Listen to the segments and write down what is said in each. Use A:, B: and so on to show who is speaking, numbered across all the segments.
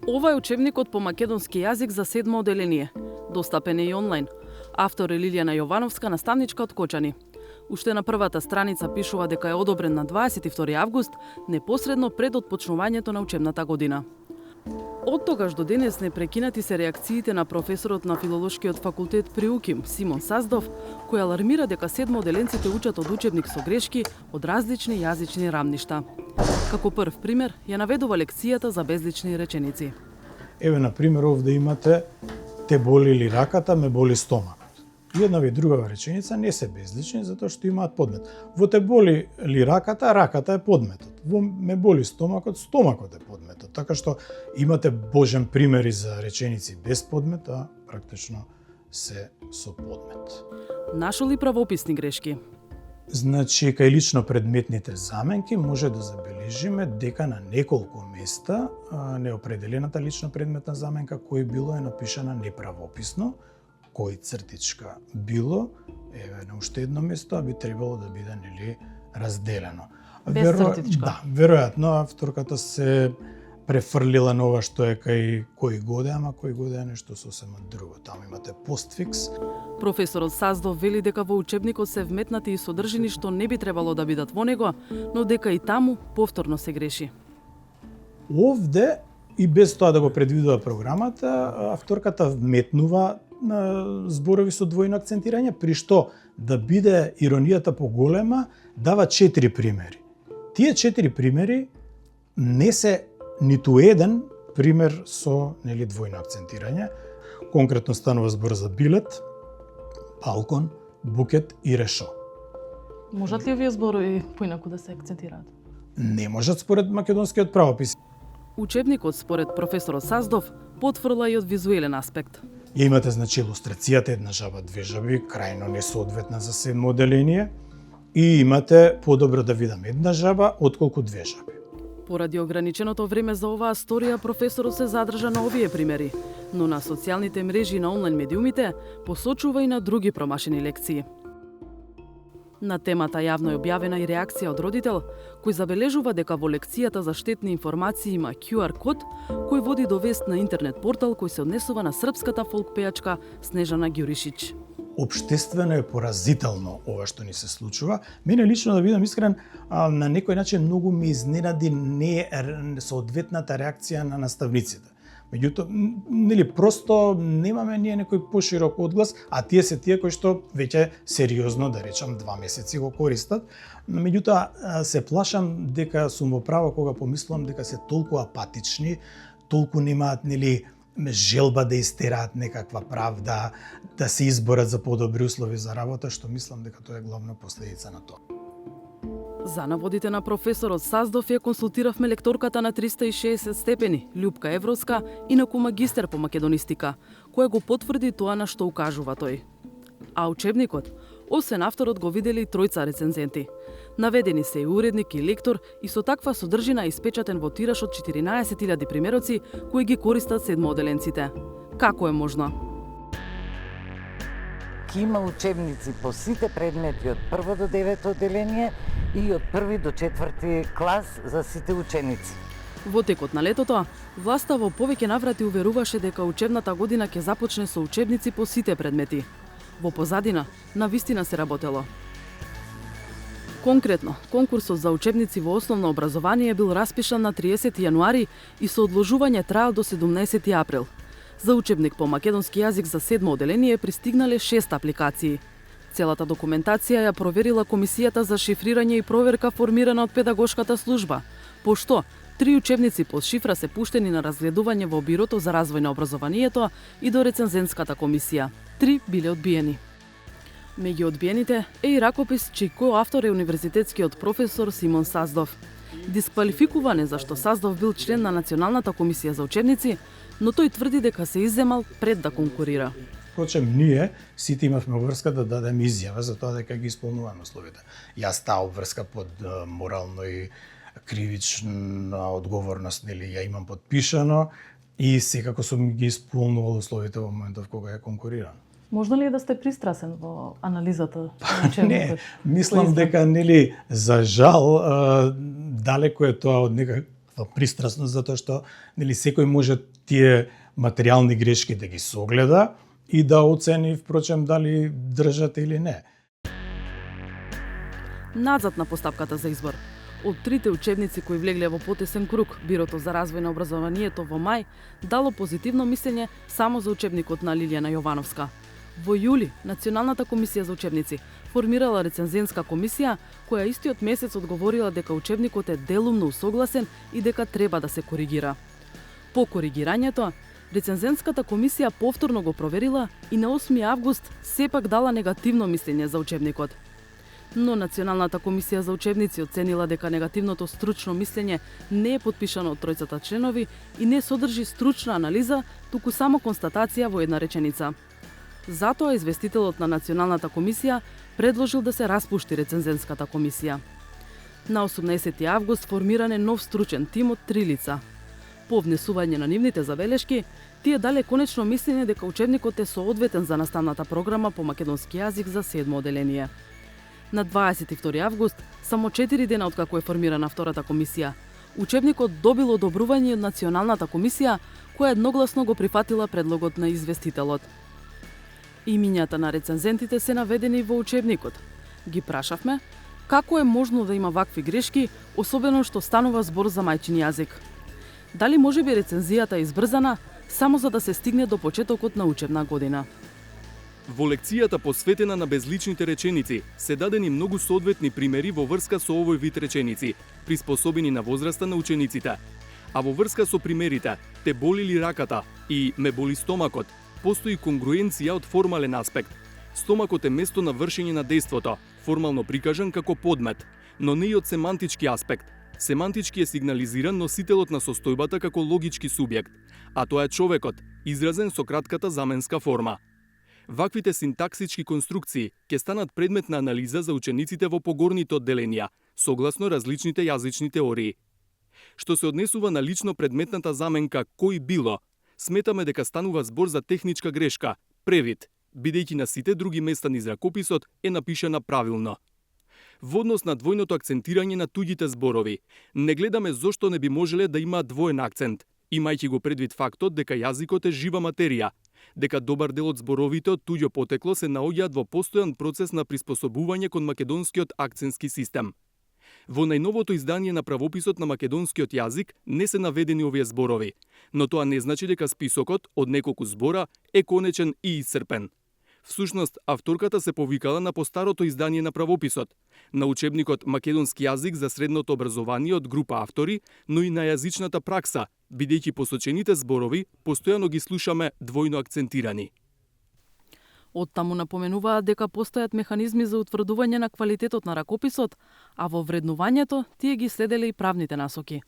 A: Ова е учебникот по македонски јазик за 7 оделение. Достапен е и онлайн. Автор е Лилијана Јовановска, наставничка од Кочани. Уште на првата страница пишува дека е одобрен на 22 август, непосредно пред отпочнувањето на учебната година. Од тогаш до денес непрекинати се реакциите на професорот на Филолошкиот факултет при УКИМ, Симон Саздов, кој алармира дека седмооделенците учат од учебник со грешки од различни јазични рамништа. Како прв пример, ја наведува лекцијата за безлични реченици.
B: Еве, на пример, овде имате те боли ли раката, ме боли стомакот. И еднава и другава реченица не се безлични, затоа што имаат подмет. Во те боли ли раката, раката е подметот. Во ме боли стомакот, стомакот е подметот. Така што имате божен примери за реченици без подмет, а практично се со подмет.
A: Нашол ли правописни грешки?
B: Значи, кај лично предметните заменки може да забележиме дека на неколку места неопределената лична предметна заменка кој било е напишана неправописно, кој цртичка било, еве на уште едно место, а би требало да биде нели разделено.
A: Без цртичка.
B: Да, веројатно авторката се префрлила на ова што е кај кој годе, ама кој годе е нешто сосема друго. Таму имате постфикс.
A: Професорот Саздов вели дека во учебникот се вметнати и содржини што не би требало да бидат во него, но дека и таму повторно се греши.
B: Овде, и без тоа да го предвидува програмата, авторката вметнува зборови со двојно акцентирање, при што да биде иронијата поголема, дава 4 примери. Тие 4 примери не се ниту еден пример со нели двојно акцентирање. Конкретно станува збор за билет, балкон, букет и решо.
C: Можат ли овие зборови поинаку да се акцентираат?
B: Не можат според македонскиот правопис.
A: Учебникот, според професорот Саздов, потврла и од визуелен аспект.
B: Ја имате, значи, илустрацијата една жаба, две жаби, крајно несоодветна за 7 оделение, и имате подобро да видам една жаба отколку две жаби.
A: Поради ограниченото време за оваа сторија, професорот се задржа на овие примери, но на социјалните мрежи и на онлайн медиумите посочува и на други промашени лекции. На темата јавно е објавена и реакција од родител, кој забележува дека во лекцијата за штетни информации има QR код кој води до вест на интернет портал кој се однесува на српската фолк пејачка Снежана Ѓуришич.
B: Општествено е поразително ова што ни се случува. Мене лично, да бидам искрен, на некој начин многу ме изненади несоодветната реакција на наставниците. Меѓутоа, нели просто немаме ние некој поширок одглас, а тие се тие кои што веќе сериозно, да речам, 2 месеци го користат. Меѓутоа, се плашам дека сум во право кога помислам дека се толку апатични, толку немаат нели желба да истераат некаква правда, да се изборат за подобри услови за работа, што мислам дека тоа е главна последица на тоа.
A: За наводите на професорот Саздов ја консултиравме лекторката на 360 степени, Љупка Евроска, инаку магистер по македонистика, која го потврди тоа на што укажува тој. А учебникот, освен авторот, го видели и тројца рецензенти. Наведени се и уредник и лектор и со таква содржина испечатен во тираж од 14.000 примероци кои ги користат седмооделенците. Како е можно?
D: Има учебници по сите предмети од 1 до 9 оделение и од 1 до 4 клас за сите ученици.
A: Во текот на летото, власта во повеќе наврати уверуваше дека учебната година ќе започне со учебници по сите предмети. Во позадина, навистина се работело. Конкретно, конкурсот за учебници во основно образование бил распишан на 30 јануари и со одложување траел до 17 април. За учебник по македонски јазик за 7 оделение пристигнале 6 апликации. Целата документација ја проверила Комисијата за шифрирање и проверка формирана од педагошката служба, по што 3 учебници под шифра се пуштени на разгледување во Бирото за развој на образованието и до рецензентската комисија. 3 биле одбиени. Меѓу одбиените е и ракопис чиј коавтор е универзитетскиот професор Симон Саздов. Дисквалификуван е зашто Саздов бил член на Националната комисија за учебници, но тој тврди дека се изземал пред да конкурира.
B: Впрочем, ние сите имавме обврска да дадеме изјава за тоа дека ги исполнуваме условите. Јас таа обврска под морално и кривична одговорност, нели, ја имам подпишано и секако сум ги исполнувал условите во моментов кога ја конкурирам.
C: Можно ли е да сте пристрасен во анализата на
B: Не,
C: учебникот?
B: мислам дека, нели, за жал, далеко е тоа од ваква пристрасност, затоа што нели секој може тие материјални грешки да ги согледа и да оцени впрочем дали држат или не.
A: Надзад на постапката за избор. Од трите учебници кои влегле во потесен круг, Бирото за развој на образованието во мај дало позитивно мислење само за учебникот на Лилијана Јовановска. Во јули, Националната комисија за учебници формирала рецензенска комисија која истиот месец одговорила дека учебникот е делумно усогласен и дека треба да се коригира. По коригирањето, рецензенската комисија повторно го проверила и на 8 август сепак дала негативно мислење за учебникот. Но Националната комисија за учебници оценила дека негативното стручно мислење не е потпишано од тројцата членови и не содржи стручна анализа, туку само констатација во една реченица. Затоа известителот на Националната комисија предложил да се распушти рецензенската комисија. На 18 август формиран е нов стручен тим од 3 лица. По внесување на нивните забелешки, тие дале конечно мислење дека учебникот е соодветен за наставната програма по македонски јазик за 7 оделение. На 22 август, само 4 дена откако е формирана втората комисија, учебникот добил одобрување од Националната комисија, која едногласно го прифатила предлогот на известителот. Имињата на рецензентите се наведени во учебникот. Ги прашавме како е можно да има вакви грешки, особено што станува збор за мајчин јазик. Дали можеби рецензијата е избрзана само за да се стигне до почетокот на учебна година?
E: Во лекцијата посветена на безличните реченици се дадени многу соодветни примери во врска со овој вид реченици, приспособени на возраста на учениците. А во врска со примерите "те боли ли раката" и "ме боли стомакот", постои конгруенција од формален аспект. Стомакот е место на вршење на дејството, формално прикажан како подмет, но не и од семантички аспект. Семантички е сигнализиран носителот на состојбата како логички субјект, а тоа е човекот, изразен со кратката заменска форма. Ваквите синтаксички конструкции ќе станат предмет на анализа за учениците во погорните одделенија, согласно различните јазични теории. Што се однесува на лично предметната заменка "кој било", сметаме дека станува збор за техничка грешка, превид, бидејќи на сите други места низ ракописот е напишана правилно. Во однос на двојното акцентирање на туѓите зборови, не гледаме зошто не би можеле да имаат двоен акцент, имајќи го предвид фактот дека јазикот е жива материја, дека добар дел од зборовите од туѓо потекло се наоѓаат во постојан процес на приспособување кон македонскиот акцентски систем. Во најновото издание на правописот на македонскиот јазик не се наведени овие зборови, но тоа не значи дека списокот од неколку збора е конечен и исцрпен. Всушност, авторката се повикала на постарото издание на правописот, на учебникот Македонски јазик за средното образование од група автори, но и на јазичната пракса, бидејќи посочените зборови постојано ги слушаме двојно акцентирани.
A: Оттаму напоменуваат дека постојат механизми за утврдување на квалитетот на ракописот, а во вреднувањето тие ги следеле и правните насоки.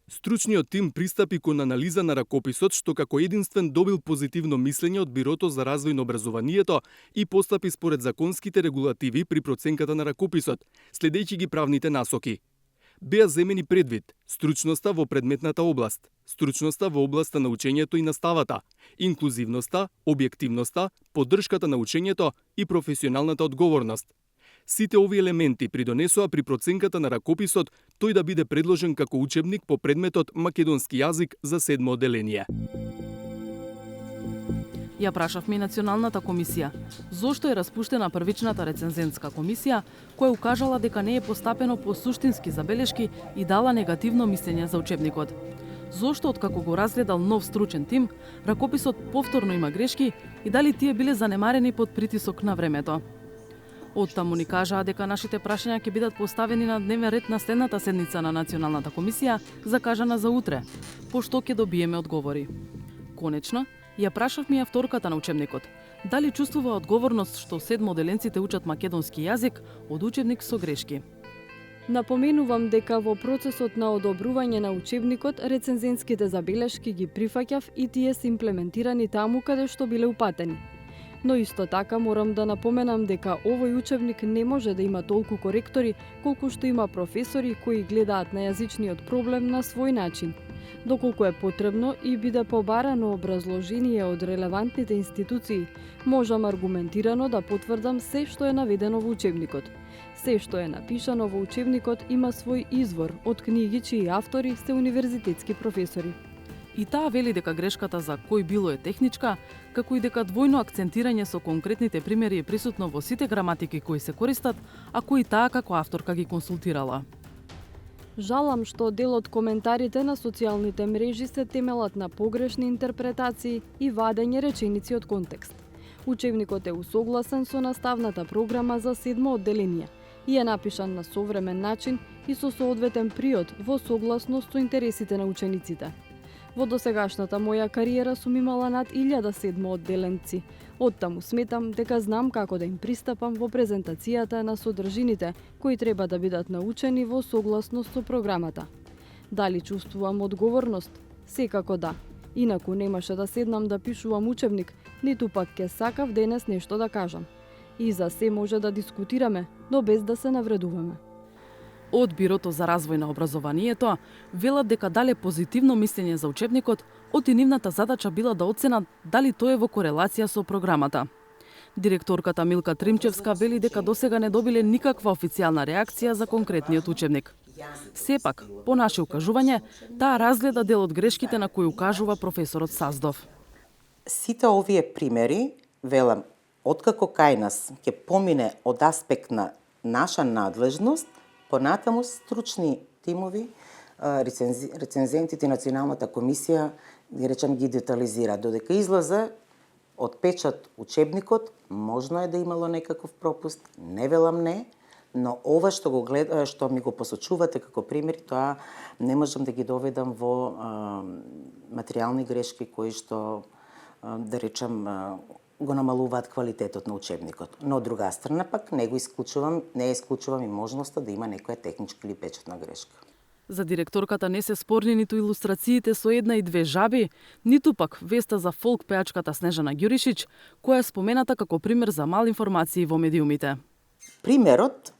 E: Стручниот тим пристапи кон анализа на ракописот, што како единствен добил позитивно мислење од Бирото за развој на образованието и постапи според законските регулативи при проценката на ракописот, следејќи ги правните насоки. Беа земени предвид стручноста во предметната област, стручноста во областа на учењето и наставата, инклузивноста, објективноста, поддршката на учењето и професионалната одговорност. Сите овие елементи придонесоа при проценката на ракописот тој да биде предложен како учебник по предметот Македонски јазик за 7 оделение.
A: Ја прашавме и Националната комисија зошто е распуштена првичната рецензентска комисија, која укажала дека не е постапено по суштински забелешки и дала негативно мислење за учебникот. Зошто откако го разгледал нов стручен тим, ракописот повторно има грешки и дали тие биле занемарени под притисок на времето. Оттаму ни кажаа дека нашите прашања ќе бидат поставени на дневен ред на следната седница на Националната комисија, закажана за утре, пошто ќе добиеме одговори. Конечно, ја прашавме и авторката на учебникот, дали чувствува одговорност што 7-оделенците учат македонски јазик од учебник со грешки.
F: Напоменувам дека во процесот на одобрување на учебникот, рецензентските забелешки ги прифаќав и тие се имплементирани таму каде што биле упатени. Но исто така морам да напоменам дека овој учебник не може да има толку коректори колку што има професори кои гледаат на јазичниот проблем на свој начин. Доколку е потребно и биде побарано образложение од релевантните институции, можам аргументирано да потврдам се што е наведено во учебникот. Се што е напишано во учебникот има свој извор од книги чии автори се универзитетски професори.
A: И таа вели дека грешката за кој било е техничка, како и дека двојно акцентирање со конкретните примери е присутно во сите граматики кои се користат, а кои таа како авторка ги консултирала.
F: Жалам што дел од коментарите на социјалните мрежи се темелат на погрешни интерпретации и вадење реченици од контекст. Учебникот е усогласен со наставната програма за 7 одделение и е напишан на современ начин и со соодветен приод во согласност со интересите на учениците. Во досегашната моја кариера сум имала над 1000 седмоодделенци. Оттаму сметам дека знам како да им пристапам во презентацијата на содржините кои треба да бидат научени во согласност со програмата. Дали чувствувам одговорност? Секако да. Инаку немаше да седнам да пишувам учебник, ниту пак ке сакав денес нешто да кажам. И за се може да дискутираме, но без да се навредуваме.
A: Од Бирото за развој на образованието велат дека дале позитивно мислење за учебникот, од и нивната задача била да оценат дали тој е во корелација со програмата. Директорката Милка Тримчевска вели дека досега не добиле никаква официјална реакција за конкретниот учебник. Сепак, по наше укажување, таа разгледа дел од грешките на кои укажува професорот Саздов.
G: Сите овие примери, велам, откако кај нас ќе помине од аспект на наша надлежност, понатаму стручни тимови, рецензентите и Националната комисија, ги детализира. Додека излаза од печат учебникот, можно е да имало некаков пропуст, не велам не, но ова што го гледа, што ми го посочувате како примери, тоа не можам да ги доведам во материјални грешки кои што, да речам, го намалуваат квалитетот на учебникот. Но од друга страна пак не исклучувам и можноста да има некоја техничка или печатна грешка.
A: За директорката не се спорни ниту илустрациите со една и две жаби, ниту пак веста за фолк пеачката Снежана Ѓуришич, која е спомената како пример за мал информации во медиумите.
G: Примерот,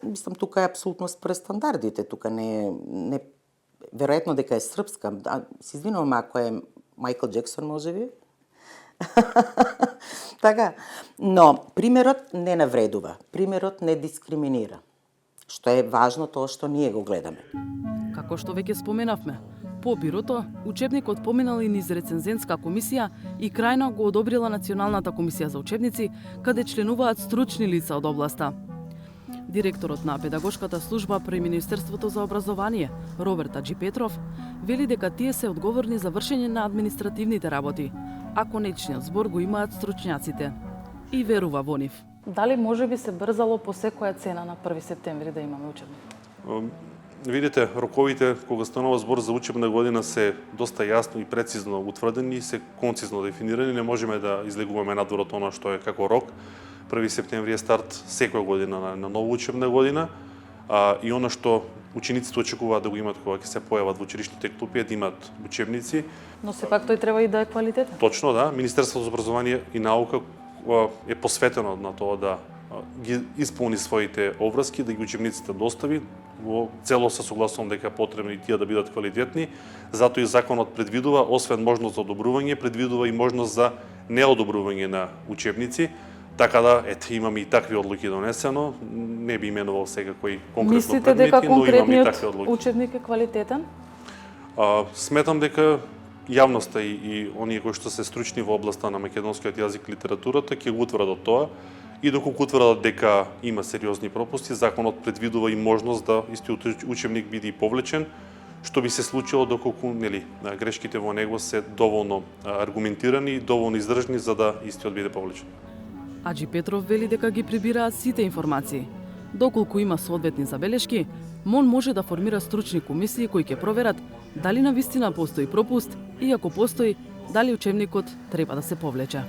G: мислам, тука е апсолутно според стандардите, тука не веројатно дека е српска, се извинувам ако е Майкл Джексон можеби. Така, но примерот не навредува, примерот не дискриминира. Што е важно тоа што ние го гледаме.
A: Како што веќе споменавме, по Бирото, учебникот поминал и низ рецензентска комисија и крајно го одобрила Националната комисија за учебници, каде членуваат стручни лица од областа. Директорот на педагошката служба при Министерството за образование, Роберт Аџи Петров, вели дека тие се одговорни за вршење на административните работи, а конечниот збор го имаат стручњаците. И верува во нив.
C: Дали може би се брзало по секоја цена на 1 септември да имаме учебник?
H: Видите, роковите кога станува збор за учебна година се доста јасно и прецизно утврдени и се концизно дефинирани. Не можеме да излегуваме надвор од она што е како рок. 1 септември е старт секоја година на нова учебна година. И она што учениците очекуваат да го имат кога ќе се појават во училишните клупи е да имат учебници.
C: Но сепак тој треба и да е квалитетен.
H: Точно, да. Министерството за образование и наука е посветено на тоа да ги исполни своите обврски, да ги учебниците достави. Во цело се согласувам дека е потребно и тие да бидат квалитетни. Затоа и законот предвидува, освен можност за одобрување, предвидува и можност за неодобрување на учебници. Така да, имаме и такви одлуки донесено. Не би именувал сега кои конкретно
C: Мислите
H: предмети,
C: дека
H: но имаме и такви
C: конкретниот
H: одлуки.
C: учебник е квалитетен?
H: Сметам дека јавноста и оние кои што се стручни во областа на македонскиот јазик и литературата ќе го утврдат тоа и доколку утврдат дека има сериозни пропусти, законот предвидува и можност да истиот учебник биде и повлечен, што би се случило доколку грешките во него се доволно аргументирани и доволно издржни за да истиот биде повлечен.
A: Аџи Петров вели дека ги прибираат сите информации. Доколку има соодветни забелешки, МОН може да формира стручни комисии кои ќе проверат дали навистина постои пропуст и ако постои, дали учебникот треба да се повлече.